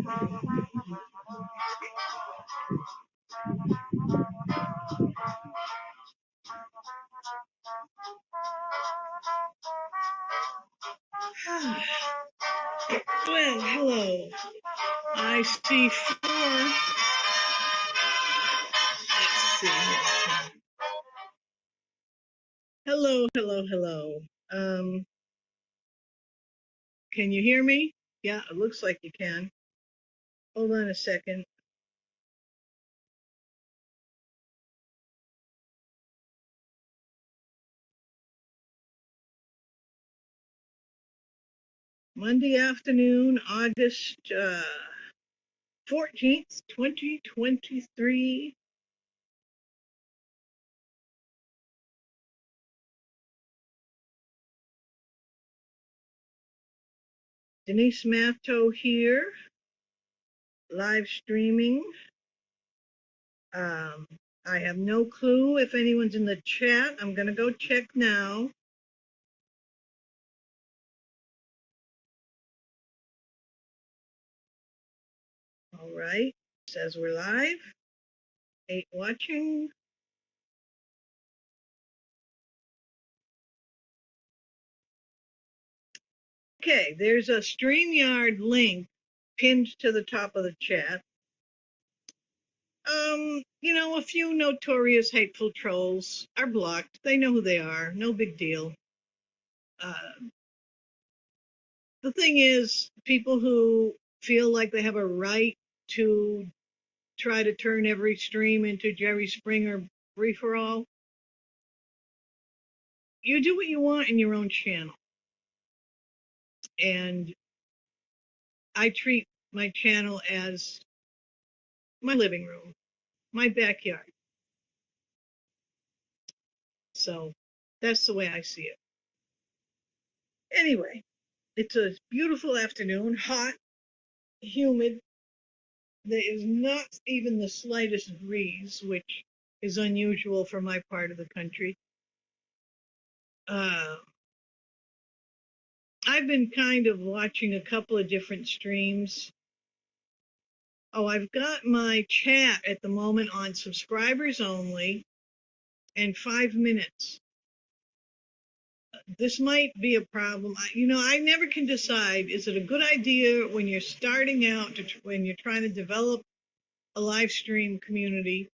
Well, hello. I see four. Let's see. Hello, hello, hello. Um, can you hear me? Yeah, it looks like you can. Hold on a second. Monday afternoon, August 14th, 2023. Denise Matto here, live streaming. Um, I have no clue if anyone's in the chat. I'm going to go check now. All right. Says we're live. 8 watching. Okay, there's a StreamYard link pinned to the top of the chat. A few notorious hateful trolls are blocked. They know who they are. No big deal. The thing is, people who feel like they have a right to try to turn every stream into Jerry Springer free-for-all, you do what you want in your own channel. And I treat my channel as my living room, my backyard. So that's the way I see it. Anyway, it's a beautiful afternoon, hot, humid. There is not even the slightest breeze, which is unusual for my part of the country. Uh, I've been kind of watching a couple of different streams. Oh, I've got my chat at the moment on subscribers only and 5 minutes. This might be a problem. I never can decide, is it a good idea when you're starting out, when you're trying to develop a live stream community?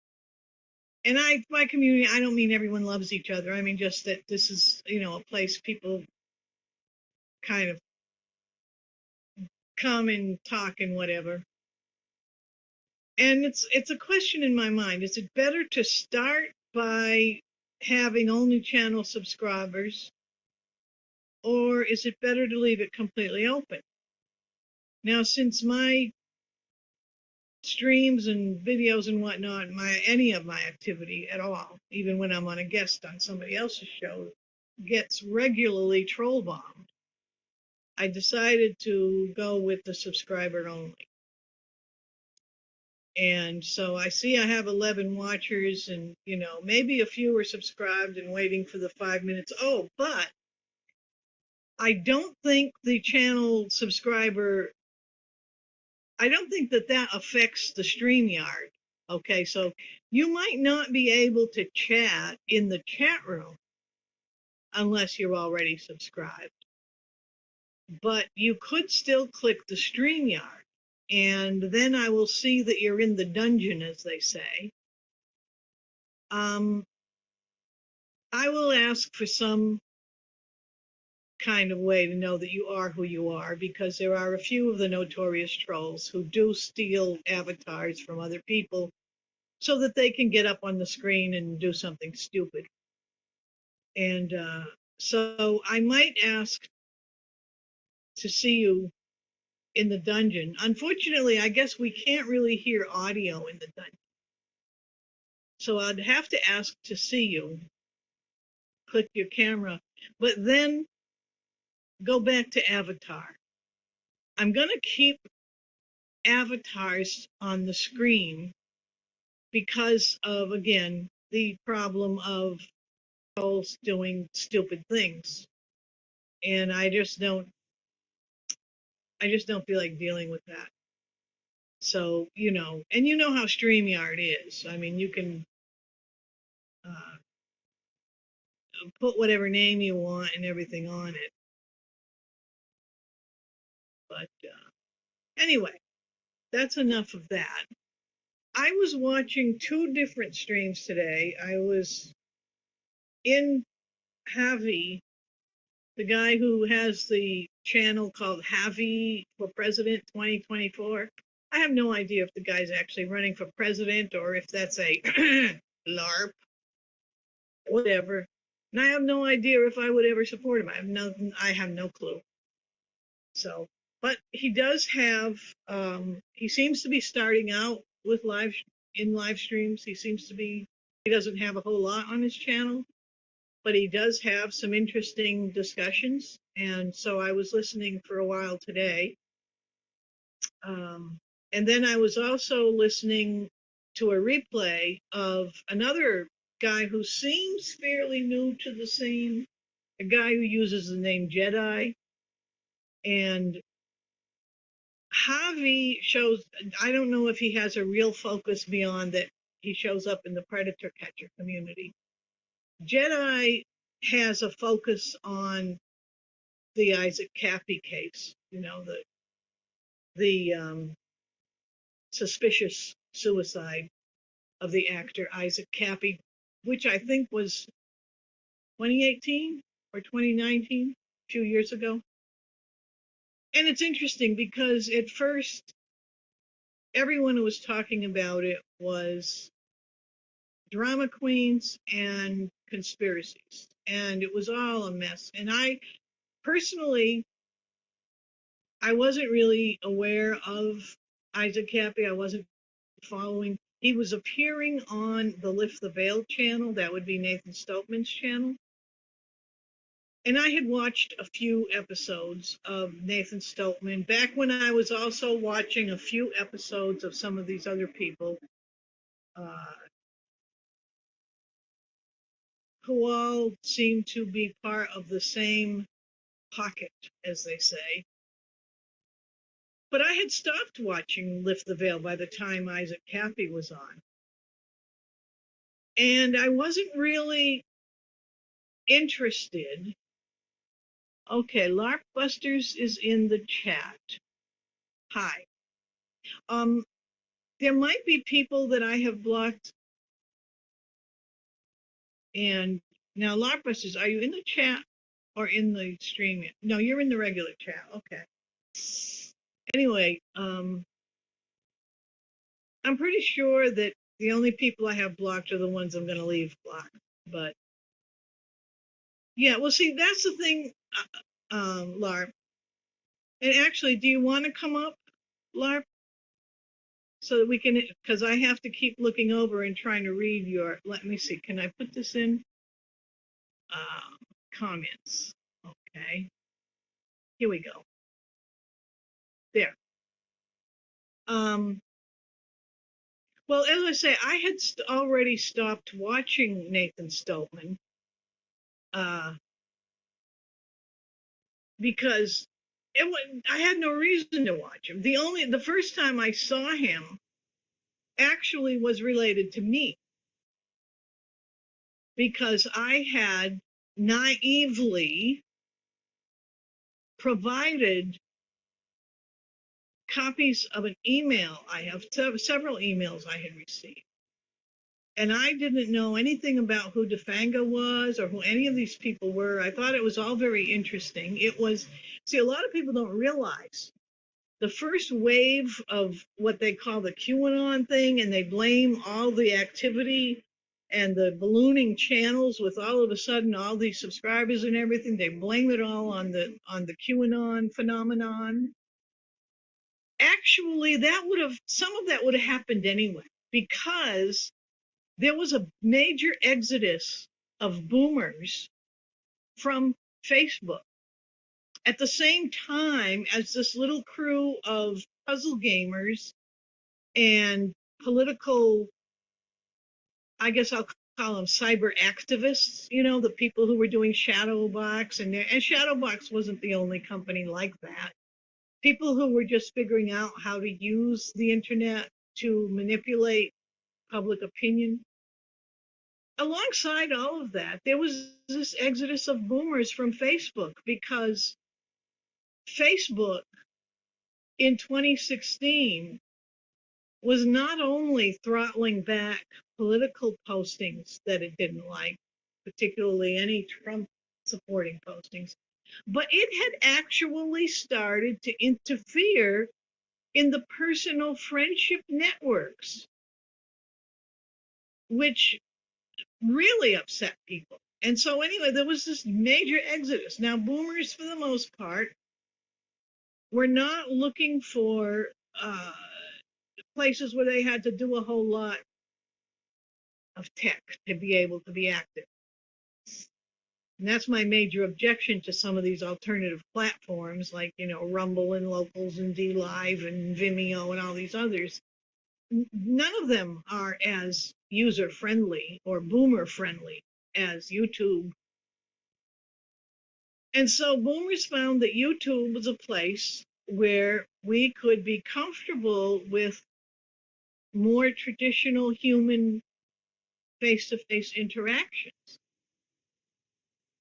And by community, I don't mean everyone loves each other. I mean just that this is, a place people kind of come and talk and whatever. And it's a question in my mind. Is it better to start by having only channel subscribers, or is it better to leave it completely open? Now, since my streams and videos and whatnot, any of my activity at all, even when I'm on a guest on somebody else's show, gets regularly troll bombed, I decided to go with the subscriber only. And so I see I have 11 watchers, and maybe a few are subscribed and waiting for the 5 minutes. Oh, but I don't think the channel subscriber, I don't think that affects the StreamYard. Okay, so you might not be able to chat in the chat room unless you're already subscribed, but you could still click the StreamYard, and then I will see that you're in the dungeon, as they say. I will ask for some kind of way to know that you are who you are, because there are a few of the notorious trolls who do steal avatars from other people so that they can get up on the screen and do something stupid. And so I might ask to see you in the dungeon. Unfortunately, I guess we can't really hear audio in the dungeon. So I'd have to ask to see you, click your camera, but then go back to avatar. I'm going to keep avatars on the screen because of, again, the problem of trolls doing stupid things. And I just don't feel like dealing with that. So, and you know how StreamYard is. I mean, you can uh, put whatever name you want and everything on it. But anyway, that's enough of that. I was watching two different streams today. I was in Javi, the guy who has the channel called Javi for President 2024. I have no idea if the guy's actually running for president or if that's a LARP, whatever. And I have no idea if I would ever support him. I have no clue. So, but he does have. He seems to be starting out with live streams. He doesn't have a whole lot on his channel, but he does have some interesting discussions. And so I was listening for a while today. And then I was also listening to a replay of another guy who seems fairly new to the scene, a guy who uses the name Jedi. And Javi shows, I don't know if he has a real focus beyond that he shows up in the predator catcher community. Jedi has a focus on the Isaac Cappy case, the suspicious suicide of the actor Isaac Cappy, which I think was 2018 or 2019, a few years ago. And it's interesting because at first, everyone who was talking about it was drama queens and conspiracies, and it was all a mess. And I personally, I wasn't really aware of Isaac Cappy. I wasn't following. He was appearing on the Lift the Veil channel. That would be Nathan Stoltman's channel. And I had watched a few episodes of Nathan Stoltman back when I was also watching a few episodes of some of these other people who all seem to be part of the same pocket, as they say. But I had stopped watching Lift the Veil by the time Isaac Cappy was on. And I wasn't really interested. Okay, LARP Busters is in the chat. Hi. There might be people that I have blocked. And now, LARP Busters, are you in the chat or in the stream? No, you're in the regular chat. Okay. Anyway, I'm pretty sure that the only people I have blocked are the ones I'm going to leave blocked. But yeah, well, see, that's the thing, LARP. And actually, do you want to come up, LARP? So that we can, because I have to keep looking over and trying to read let me see, can I put this in? Comments. Okay. Here we go. There. Well, as I say, I had already stopped watching Nathan Stoltman because I had no reason to watch him. The first time I saw him actually was related to me because I had naively provided copies of an email. I have several emails I had received. And I didn't know anything about who Defanga was or who any of these people were. I thought it was all very interesting. See, a lot of people don't realize the first wave of what they call the QAnon thing, and they blame all the activity and the ballooning channels with all of a sudden all these subscribers and everything. They blame it all on the QAnon phenomenon. Actually, some of that would have happened anyway, because there was a major exodus of boomers from Facebook at the same time as this little crew of puzzle gamers and political, I guess I'll call them cyber activists, the people who were doing Shadowbox, and Shadowbox wasn't the only company like that. people who were just figuring out how to use the internet to manipulate public opinion. Alongside all of that, there was this exodus of boomers from Facebook because Facebook in 2016 was not only throttling back political postings that it didn't like, particularly any Trump supporting postings, but it had actually started to interfere in the personal friendship networks, which really upset people. And so anyway, there was this major exodus. Now, boomers, for the most part, were not looking for places where they had to do a whole lot of tech to be able to be active. And that's my major objection to some of these alternative platforms like, Rumble and Locals and DLive and Vimeo and all these others. None of them are as user friendly or boomer friendly as YouTube. And so boomers found that YouTube was a place where we could be comfortable with more traditional human face-to-face interactions.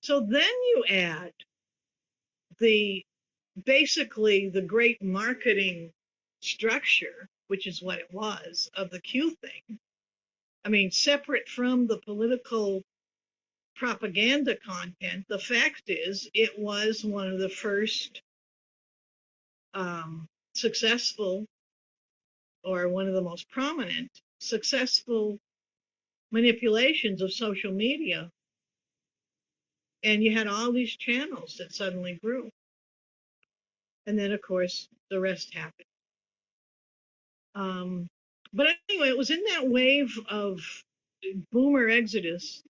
So then you add basically the great marketing structure, which is what it was, of the Q thing. I mean, separate from the political propaganda content, the fact is it was one of the first successful, or one of the most prominent successful manipulations of social media. And you had all these channels that suddenly grew. And then, of course, the rest happened. But anyway, it was in that wave of boomer exodus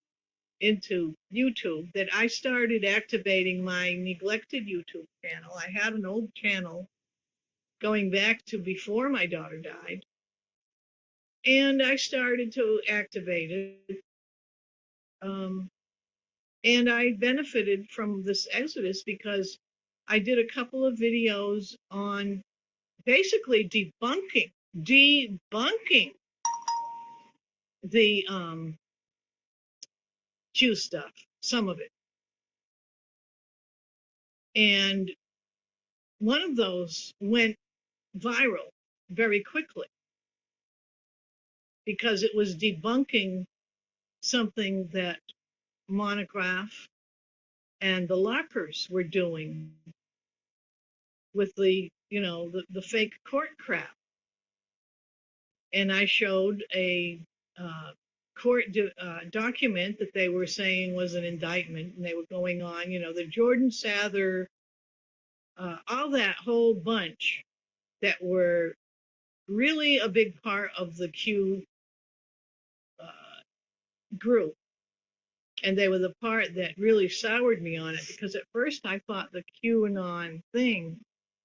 into YouTube that I started activating my neglected YouTube channel. I had an old channel going back to before my daughter died. And I started to activate it. And I benefited from this exodus because I did a couple of videos on basically debunking the Q stuff, some of it. And one of those went viral very quickly because it was debunking something that Monograph and the LARPers were doing with the fake court crap. And I showed a court document that they were saying was an indictment, and they were going on, the Jordan Sather, all that whole bunch that were really a big part of the Q group. And they were the part that really soured me on it, because at first I thought the QAnon thing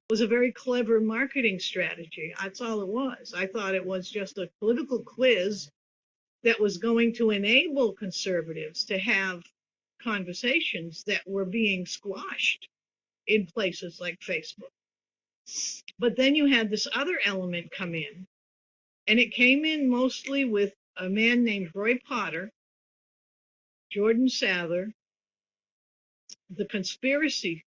was a very clever marketing strategy. That's all it was. I thought it was just a political quiz that was going to enable conservatives to have conversations that were being squashed in places like Facebook. But then you had this other element come in, and it came in mostly with a man named Roy Potter, Jordan Sather, the conspiracy,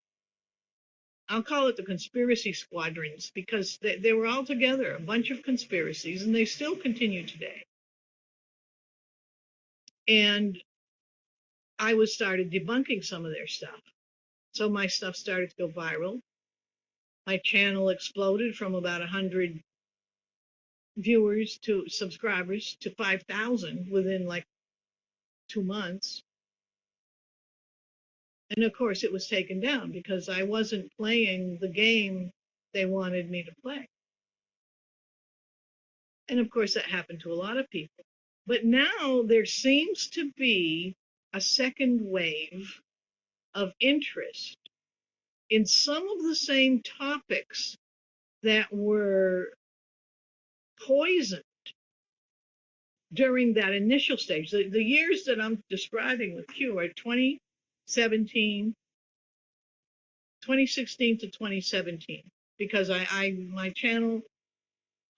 I'll call it the conspiracy squadrons, because they were all together, a bunch of conspiracies, and they still continue today. And I started debunking some of their stuff. So my stuff started to go viral. My channel exploded from about 100 viewers to subscribers to 5,000 within like 2 months. And of course it was taken down because I wasn't playing the game they wanted me to play. And of course that happened to a lot of people. But now there seems to be a second wave of interest in some of the same topics that were poisoned during that initial stage. The years that I'm describing with Q are 2016 to 2017. because my channel,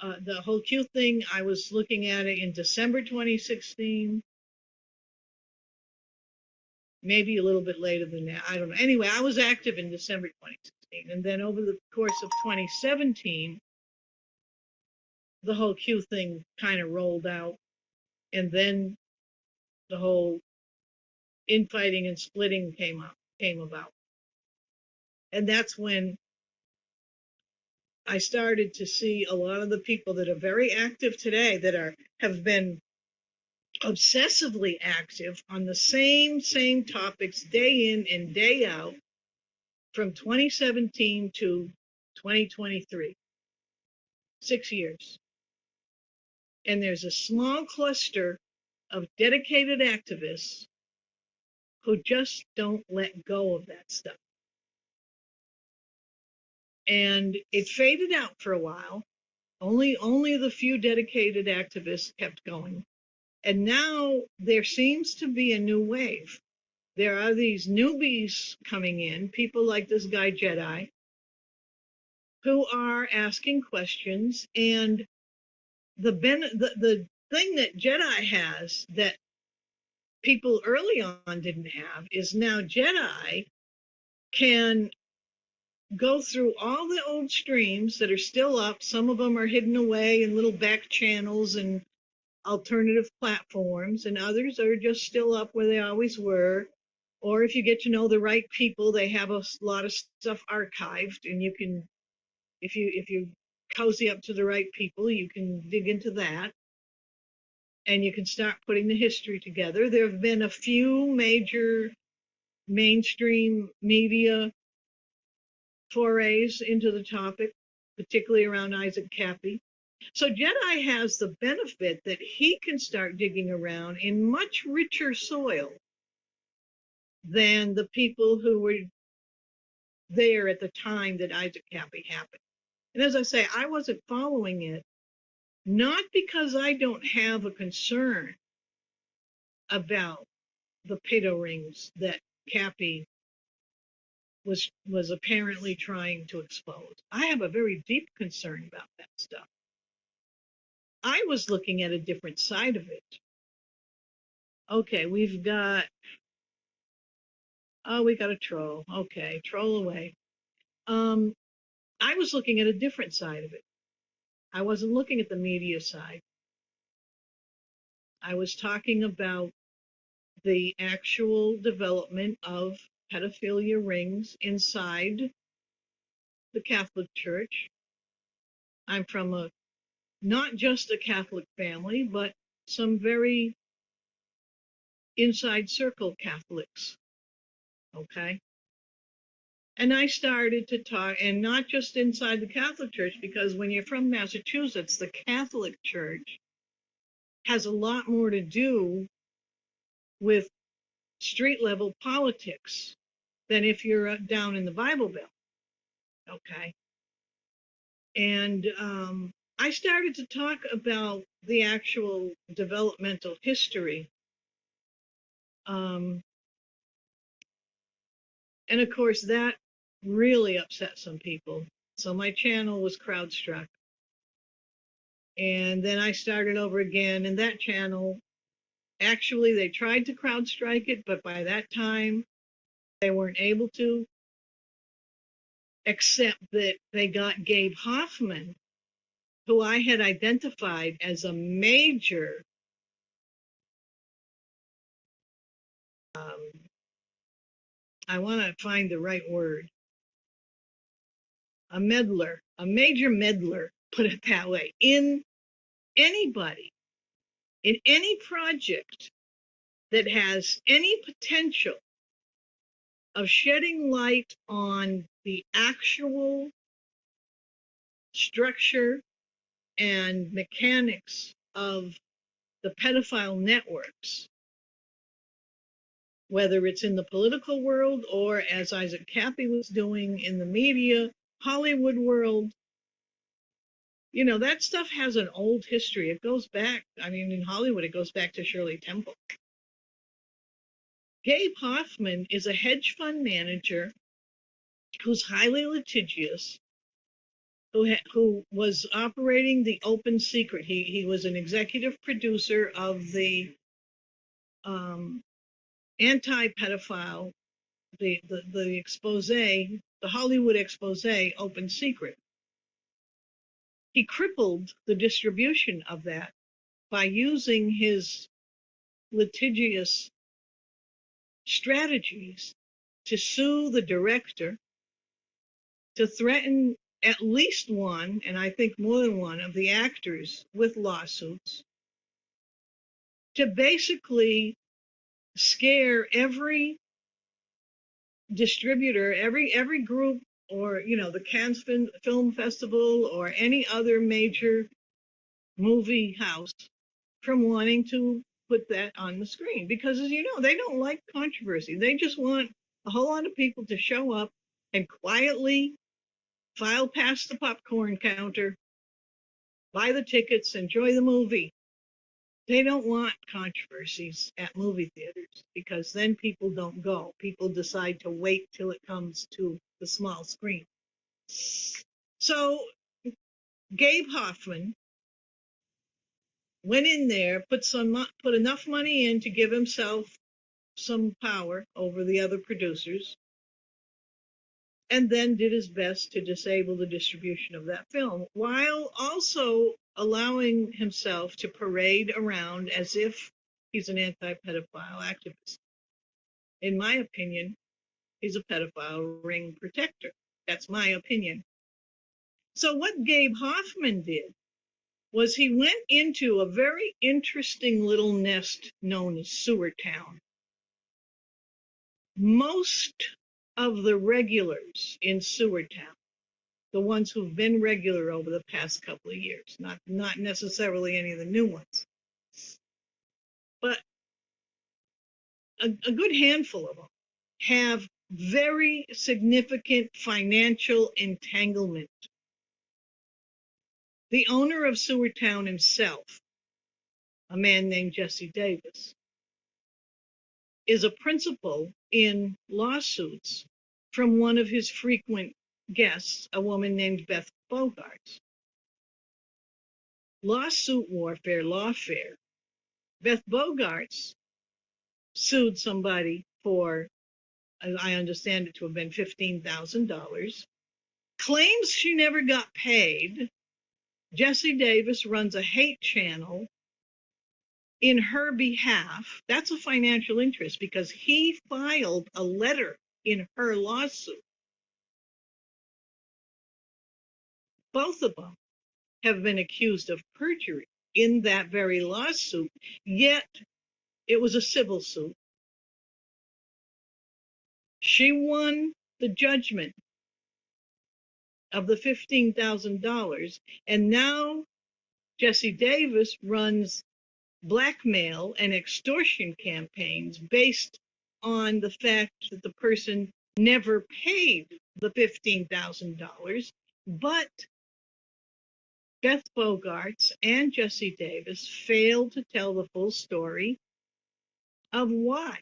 the whole Q thing, I was looking at it in December 2016, maybe a little bit later than that. I don't know. Anyway, I was active in December 2016. And then over the course of 2017, the whole Q thing kind of rolled out. And then the whole infighting and splitting came about. And that's when I started to see a lot of the people that are very active today that have been obsessively active on the same topics day in and day out from 2017 to 2023, 6 years. And there's a small cluster of dedicated activists who just don't let go of that stuff. And it faded out for a while. Only the few dedicated activists kept going. And now there seems to be a new wave. There are these newbies coming in, people like this guy Jedi, who are asking questions. And the thing that Jedi has that people early on didn't have is now Jedi can go through all the old streams that are still up. Some of them are hidden away in little back channels and alternative platforms, and others are just still up where they always were. Or if you get to know the right people, they have a lot of stuff archived, and you can, if you cozy up to the right people, you can dig into that, and you can start putting the history together. There have been a few major mainstream media forays into the topic, particularly around Isaac Cappy. So Jedi has the benefit that he can start digging around in much richer soil than the people who were there at the time that Isaac Cappy happened. And as I say, I wasn't following it, not because I don't have a concern about the pedo rings that Cappy was apparently trying to expose. I have a very deep concern about that stuff. I was looking at a different side of it. Okay, we got a troll. Okay, troll away. I was looking at a different side of it. I wasn't looking at the media side. I was talking about the actual development of pedophilia rings inside the Catholic Church. I'm from not just a Catholic family, but some very inside circle Catholics. Okay. And I started to talk, and not just inside the Catholic Church, because when you're from Massachusetts, the Catholic Church has a lot more to do with street level politics than if you're down in the Bible Belt. Okay. And I started to talk about the actual developmental history. And of course, that really upset some people. So my channel was crowdstruck. And then I started over again, and that channel, actually, they tried to CrowdStrike it, but by that time, they weren't able to, except that they got Gabe Hoffman, who I had identified as a major I want to find the right word, a major meddler, put it that way, in anybody, in any project that has any potential of shedding light on the actual structure and mechanics of the pedophile networks, whether it's in the political world or, as Isaac Cappy was doing, in the media, Hollywood world. You know, that stuff has an old history. It goes back, I mean, in Hollywood, it goes back to Shirley Temple. Gabe Hoffman is a hedge fund manager who's highly litigious, who was operating the Open Secret. He was an executive producer of the um, anti-pedophile, the expose, the Hollywood expose, Open Secret. He crippled the distribution of that by using his litigious strategies to sue the director, to threaten at least one, and I think more than one, of the actors with lawsuits, to basically scare every distributor, every group, or the Cannes Film Festival or any other major movie house from wanting to put that on the screen. Because as you know, they don't like controversy. They just want a whole lot of people to show up and quietly file past the popcorn counter, buy the tickets, enjoy the movie. They don't want controversies at movie theaters because then people don't go. People decide to wait till it comes to the small screen. So Gabe Hoffman went in there, put enough money in to give himself some power over the other producers, and then did his best to disable the distribution of that film, while also allowing himself to parade around as if he's an anti-pedophile activist. In my opinion, he's a pedophile ring protector. That's my opinion. So what Gabe Hoffman did was he went into a very interesting little nest known as Sewer Town. Most of the regulars in Sewer Town, the ones who've been regular over the past couple of years, not necessarily any of the new ones, but a good handful of them have very significant financial entanglement. The owner of Sewer Town himself, a man named Jesse Davis, is a principal in lawsuits from one of his frequent guests, a woman named Beth Bogarts. Lawsuit warfare, lawfare. Beth Bogarts sued somebody for, I understand it to have been $15,000, claims she never got paid. Jesse Davis runs a hate channel in her behalf. That's a financial interest because he filed a letter in her lawsuit. Both of them have been accused of perjury in that very lawsuit, yet it was a civil suit. She won the judgment of the $15,000, and now Jesse Davis runs blackmail and extortion campaigns based on the fact that the person never paid the $15,000, but Beth Bogarts and Jesse Davis failed to tell the full story of why.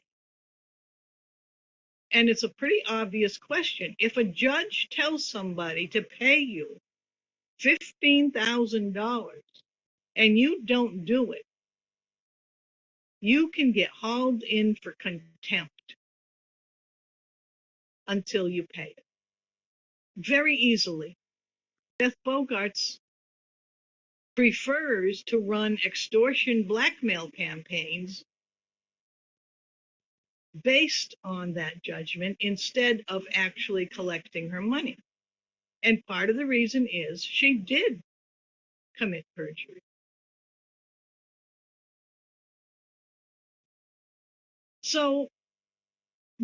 And it's a pretty obvious question. If a judge tells somebody to pay you $15,000 and you don't do it, you can get hauled in for contempt until you pay it. Very easily. Beth Bogarts prefers to run extortion blackmail campaigns based on that judgment instead of actually collecting her money. And part of the reason is she did commit perjury. So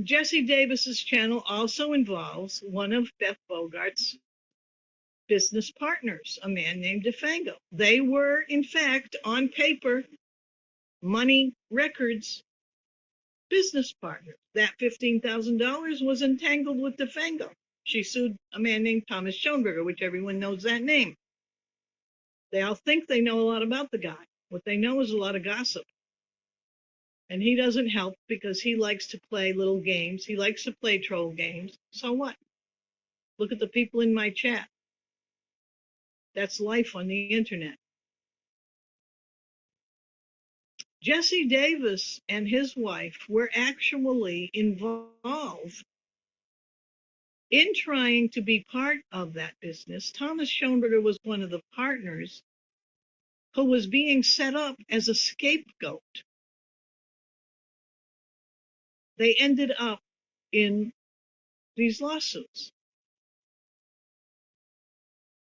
Jesse Davis's channel also involves one of Beth Bogart's business partners, a man named DeFango. They were, in fact, on paper, money records, business partners. That $15,000 was entangled with DeFango. She sued a man named Thomas Schoenberger, which everyone knows that name. They all think they know a lot about the guy. What they know is a lot of gossip. And he doesn't help because he likes to play little games. He likes to play troll games. So what? Look at the people in my chat. That's life on the internet. Jesse Davis and his wife were actually involved in trying to be part of that business. Thomas Schoenberger was one of the partners who was being set up as a scapegoat. They ended up in these lawsuits.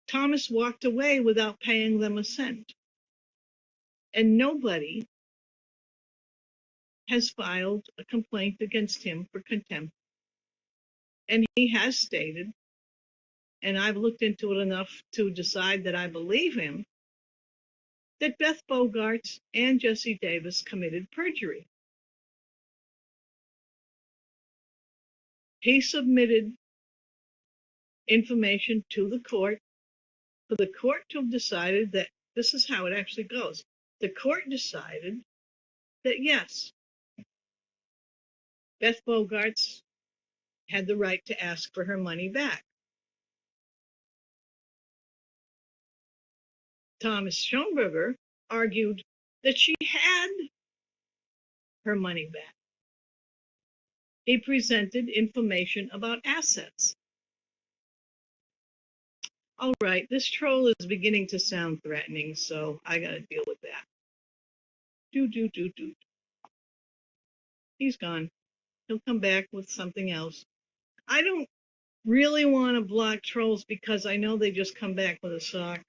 Thomas walked away without paying them a cent. And nobody has filed a complaint against him for contempt. And he has stated, and I've looked into it enough to decide that I believe him, that Beth Bogarts and Jesse Davis committed perjury. He submitted information to the court for the court to have decided that this is how it actually goes. The court decided that yes, Beth Bogarts had the right to ask for her money back. Thomas Schoenberger argued that she had her money back. He presented information about assets. All right, this troll is beginning to sound threatening, so I gotta deal with that. Do. He's gone. He'll come back with something else. I don't really want to block trolls because I know they just come back with a sock.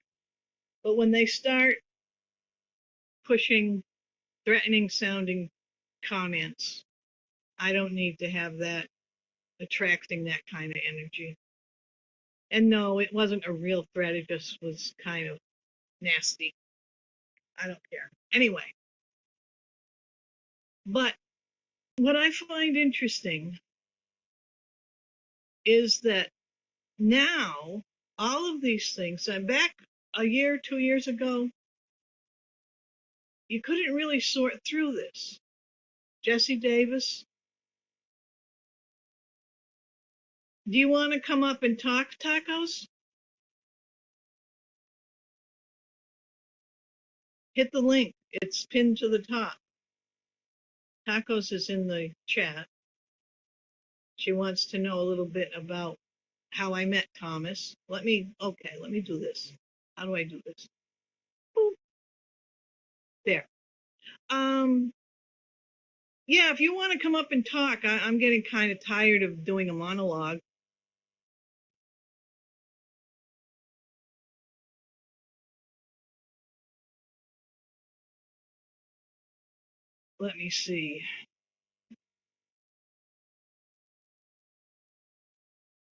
But when they start pushing threatening sounding comments, I don't need to have that attracting that kind of energy. And no, it wasn't a real threat. It just was kind of nasty. I don't care. Anyway, but what I find interesting is that now all of these things, and back a year, 2 years ago, you couldn't really sort through this. Jesse Davis, do you want to come up and talk, Tacos? Hit the link. It's pinned to the top. Tacos is in the chat. She wants to know a little bit about how I met Thomas. Let me do this. How do I do this? Boop. There. Yeah, if you want to come up and talk, I'm getting kind of tired of doing a monologue. Let me see.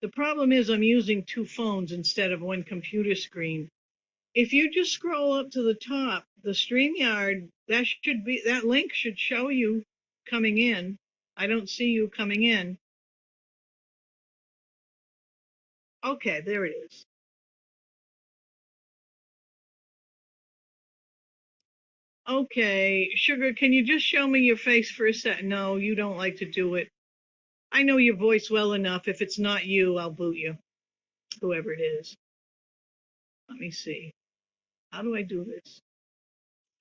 The problem is I'm using two phones instead of one computer screen. If you just scroll up to the top, the StreamYard, that link should show you coming in. I don't see you coming in. Okay, there it is. Okay, Sugar, can you just show me your face for a second? No, you don't like to do it. I know your voice well enough. If it's not you, I'll boot you, whoever it is. Let me see. How do I do this?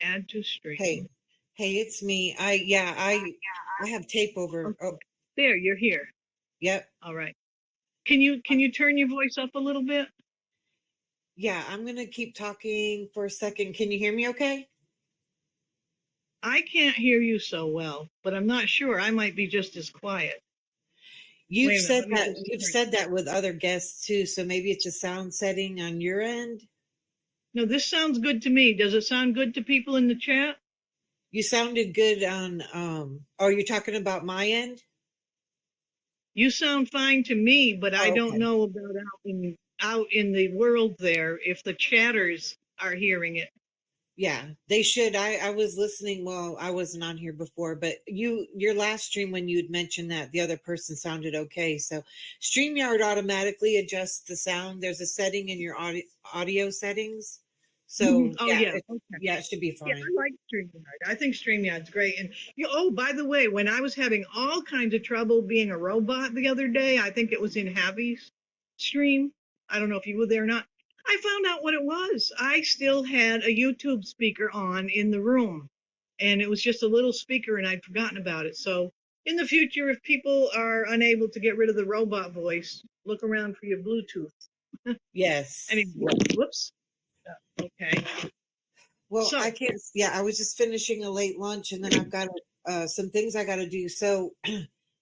Add to stream. Hey, it's me. I have tape over. Okay. Oh, there, you're here. yep. All right. Can you turn your voice up a little bit? Yeah, I'm gonna keep talking for a second. Can you hear me okay? I can't hear you so well, but I'm not sure. I might be just as quiet. You've said that with other guests too, so maybe it's a sound setting on your end. No, this sounds good to me. Does it sound good to people in the chat? You sounded good on are you talking about my end? You sound fine to me, but I don't Okay. know about out in the world there if the chatters are hearing it. Yeah, they should. I was listening. Well, I wasn't on here before, but your last stream when you'd mentioned that the other person sounded okay. So StreamYard automatically adjusts the sound. There's a setting in your audio settings. So Oh yeah, okay. Yeah, it should be fine. Yeah, I like StreamYard. I think StreamYard's great. And by the way, when I was having all kinds of trouble being a robot the other day, I think it was in Javi's stream. I don't know if you were there or not. I found out what it was. I still had a YouTube speaker on in the room, and it was just a little speaker, and I'd forgotten about it. So in the future, if people are unable to get rid of the robot voice, look around for your Bluetooth. Yes. Anyway, whoops. Okay. Well, So, I can't. Yeah, I was just finishing a late lunch, and then I've got some things I got to do. So,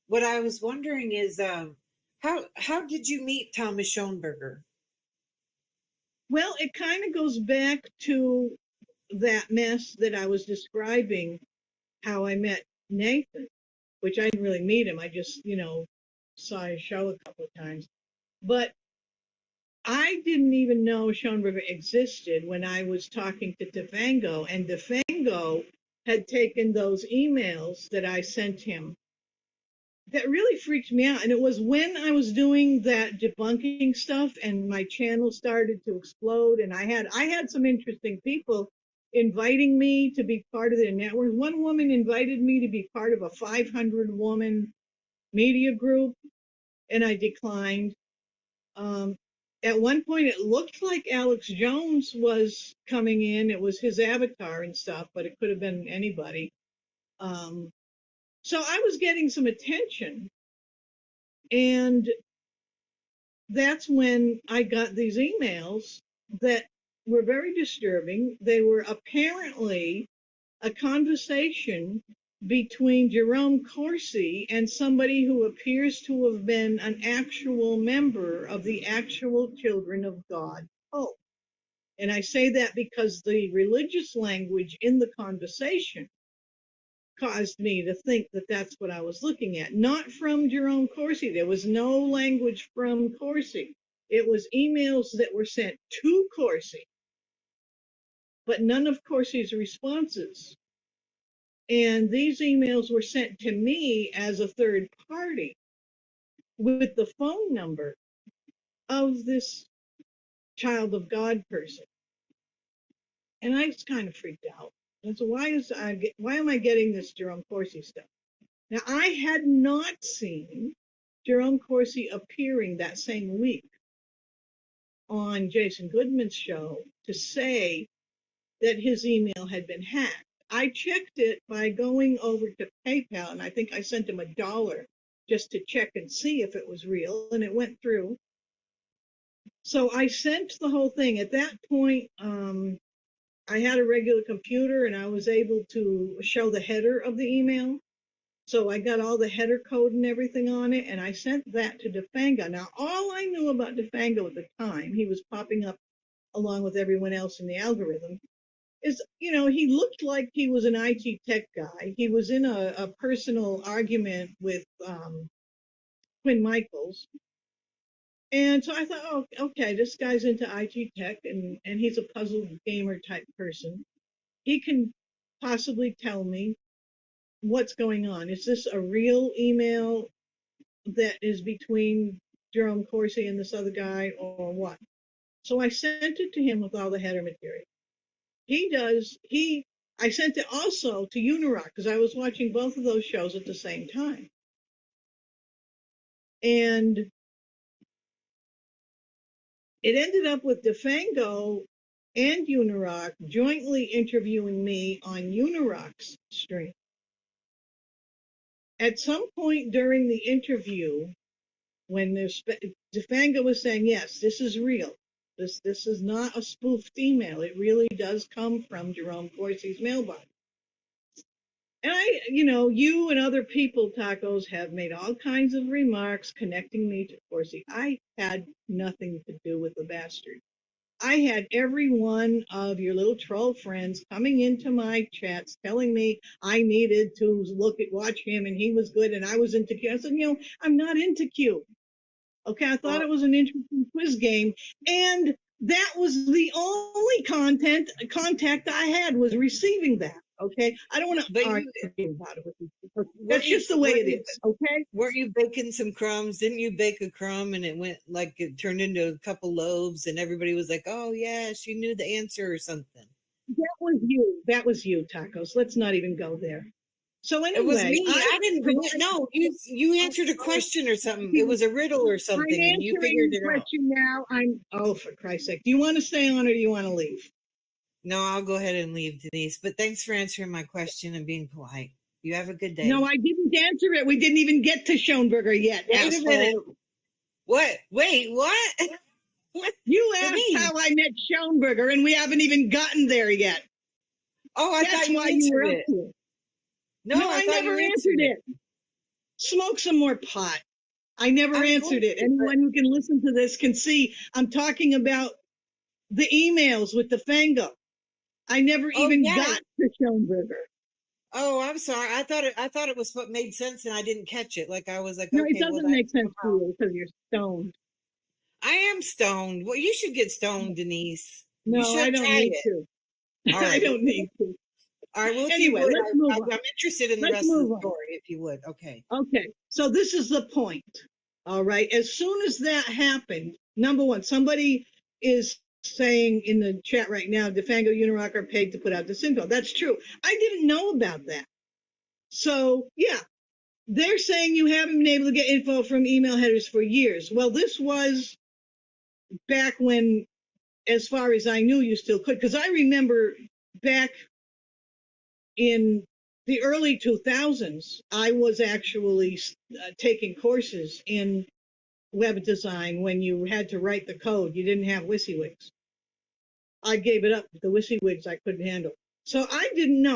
what I was wondering is, how did you meet Thomas Schoenberger? well, it kind of goes back to that mess that I was describing, how I met Nathan, which I didn't really meet him. I just, saw his show a couple of times. But I didn't even know Schoenberger existed when I was talking to Defango, and Defango had taken those emails that I sent him. That really freaked me out. And it was when I was doing that debunking stuff and my channel started to explode, and I had some interesting people inviting me to be part of their network. One woman invited me to be part of a 500 woman media group, and I declined. Um, at one point, it looked like Alex Jones was coming in. It was his avatar and stuff, but it could have been anybody. Um, so I was getting some attention, and that's when I got these emails that were very disturbing. They were apparently a conversation between Jerome Corsi and somebody who appears to have been an actual member of the actual Children of God cult. And I say that because the religious language in the conversation caused me to think that that's what I was looking at. Not from Jerome Corsi. There was no language from Corsi. It was emails that were sent to Corsi, but none of Corsi's responses. And these emails were sent to me as a third party with the phone number of this child of God person. And I was kind of freaked out. And so why am I getting this Jerome Corsi stuff? Now, I had not seen Jerome Corsi appearing that same week on Jason Goodman's show to say that his email had been hacked. I checked it by going over to PayPal, and I think I sent him $1 just to check and see if it was real, and it went through. So I sent the whole thing. At that point, I had a regular computer, and I was able to show the header of the email. So I got all the header code and everything on it, and I sent that to Defango. Now, all I knew about Defango at the time, he was popping up along with everyone else in the algorithm, is, he looked like he was an IT tech guy. He was in a personal argument with Quinn Michaels. And so I thought, oh, okay, this guy's into IT tech, and he's a puzzle gamer type person. He can possibly tell me what's going on. Is this a real email that is between Jerome Corsi and this other guy, or what? So I sent it to him with all the header material. I sent it also to Unirock because I was watching both of those shows at the same time. And it ended up with Defango and Unirock jointly interviewing me on Unirock's stream. At some point during the interview, when Defango was saying, yes, this is real. This is not a spoofed email. It really does come from Jerome Corsi's mailbox. And you and other people, Tacos, have made all kinds of remarks connecting me to Corsi. I had nothing to do with the bastard. I had every one of your little troll friends coming into my chats telling me I needed to watch him and he was good and I was into Q. I said, I'm not into Q. Okay, I thought it was an interesting quiz game, and that was the only contact I had was receiving that. Okay, I don't want to argue about it with you. That's just the way it is. Okay. Weren't you baking some crumbs? Didn't you bake a crumb and it turned into a couple loaves and everybody was like, "Oh yeah, she knew the answer" or something? That was you, Tacos. Let's not even go there. So It was anyway, me. I didn't. No, you answered a question or something. It was a riddle or something, I'm and you answering figured the it out. question now. Oh, for Christ's sake. Do you want to stay on or do you want to leave? No, I'll go ahead and leave, Denise. But thanks for answering my question and being polite. You have a good day. No, I didn't answer it. We didn't even get to Schoenberger yet. Wait a minute. Asshole. What? Wait, what? What? You asked Denise. how I met Schoenberger, and we haven't even gotten there yet. Oh, I That's thought you why you were answered up it. here. No, No, I thought never you answered it. Smoke some more pot. I never I'm answered going it. to, Anyone who can listen to this can see I'm talking about the emails with the Fango. I never Oh, even yeah. got to Schoenberger. Oh, I'm sorry. I thought it was what made sense, and I didn't catch it. Like I was like, No, okay, it doesn't make sense to you because you're stoned. I am stoned. Well, you should get stoned, Denise. No, you should I don't try need it. to. All I right. don't need to. All right. Well, if Anyway, you would, let's move on. I'm interested in the Let's rest of move the on. story. If you would, okay. Okay, so this is the point. All right, as soon as that happened, number one, somebody is saying in the chat right now, DeFango Unirock are paid to put out this info. That's true. I didn't know about that. So yeah, they're saying you haven't been able to get info from email headers for years. Well, this was back when, as far as I knew, you still could, because I remember back in the early 2000s, I was actually taking courses in web design when you had to write the code. You didn't have WYSIWYGs. I gave it up. The WYSIWYGs I couldn't handle. So I didn't know.